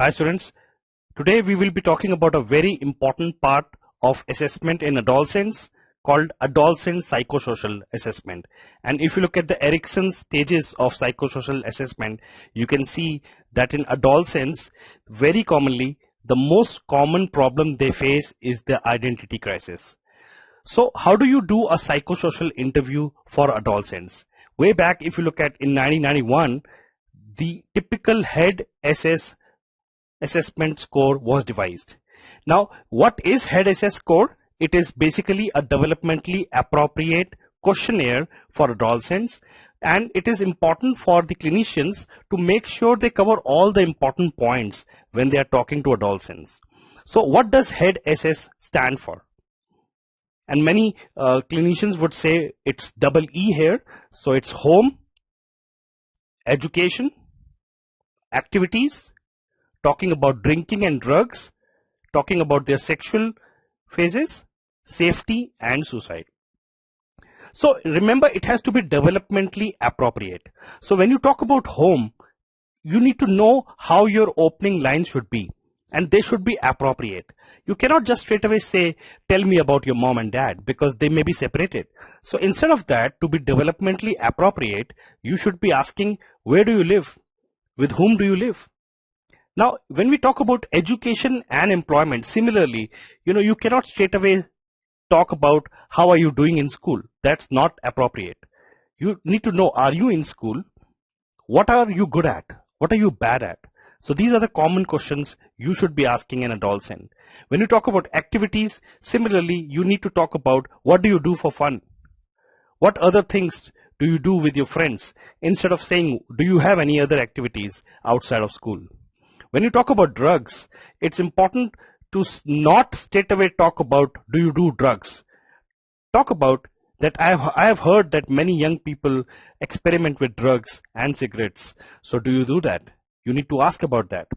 Hi students, today we will be talking about a very important part of assessment in adolescents called adolescent psychosocial assessment. And if you look at the Erikson's stages of psychosocial assessment, you can see that in adolescents, very commonly, the most common problem they face is the identity crisis. So how do you do a psychosocial interview for adolescents? Way back, if you look at in 1991, the typical head assessment score was devised. Now, what is head SS score? It is basically a developmentally appropriate questionnaire for adolescents, and it is important for the clinicians to make sure they cover all the important points when they are talking to adolescents. So what does head SS stand for? And many clinicians would say it's double E here. So it's home, education, activities, talking about drinking and drugs, talking about their sexual phases, safety, and suicide. So remember, it has to be developmentally appropriate. So when you talk about home, you need to know how your opening lines should be, and they should be appropriate. You cannot just straight away say, tell me about your mom and dad, because they may be separated. So instead of that, to be developmentally appropriate, you should be asking, where do you live? With whom do you live? Now, when we talk about education and employment, similarly, you cannot straight away talk about how are you doing in school. That's not appropriate. You need to know, are you in school? What are you good at? What are you bad at? So these are the common questions you should be asking an adolescent. When you talk about activities, similarly, you need to talk about what do you do for fun? What other things do you do with your friends? Instead of saying, do you have any other activities outside of school? When you talk about drugs, it's important to not straight away talk about, do you do drugs? Talk about that I have heard that many young people experiment with drugs and cigarettes. So do you do that? You need to ask about that.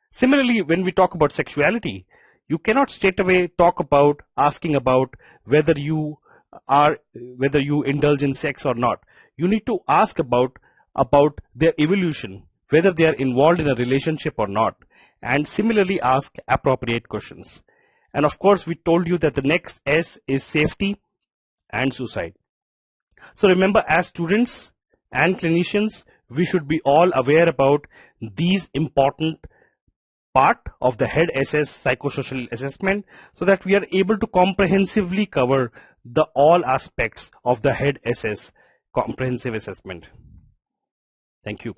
Similarly, when we talk about sexuality, you cannot straight away talk about asking about whether you indulge in sex or not. You need to ask about their evolution, whether they are involved in a relationship or not, and similarly ask appropriate questions. And of course, we told you that the next S is safety and suicide. So remember, as students and clinicians, we should be all aware about these important part of the head SS psychosocial assessment, so that we are able to comprehensively cover the all aspects of the head SS comprehensive assessment. Thank you.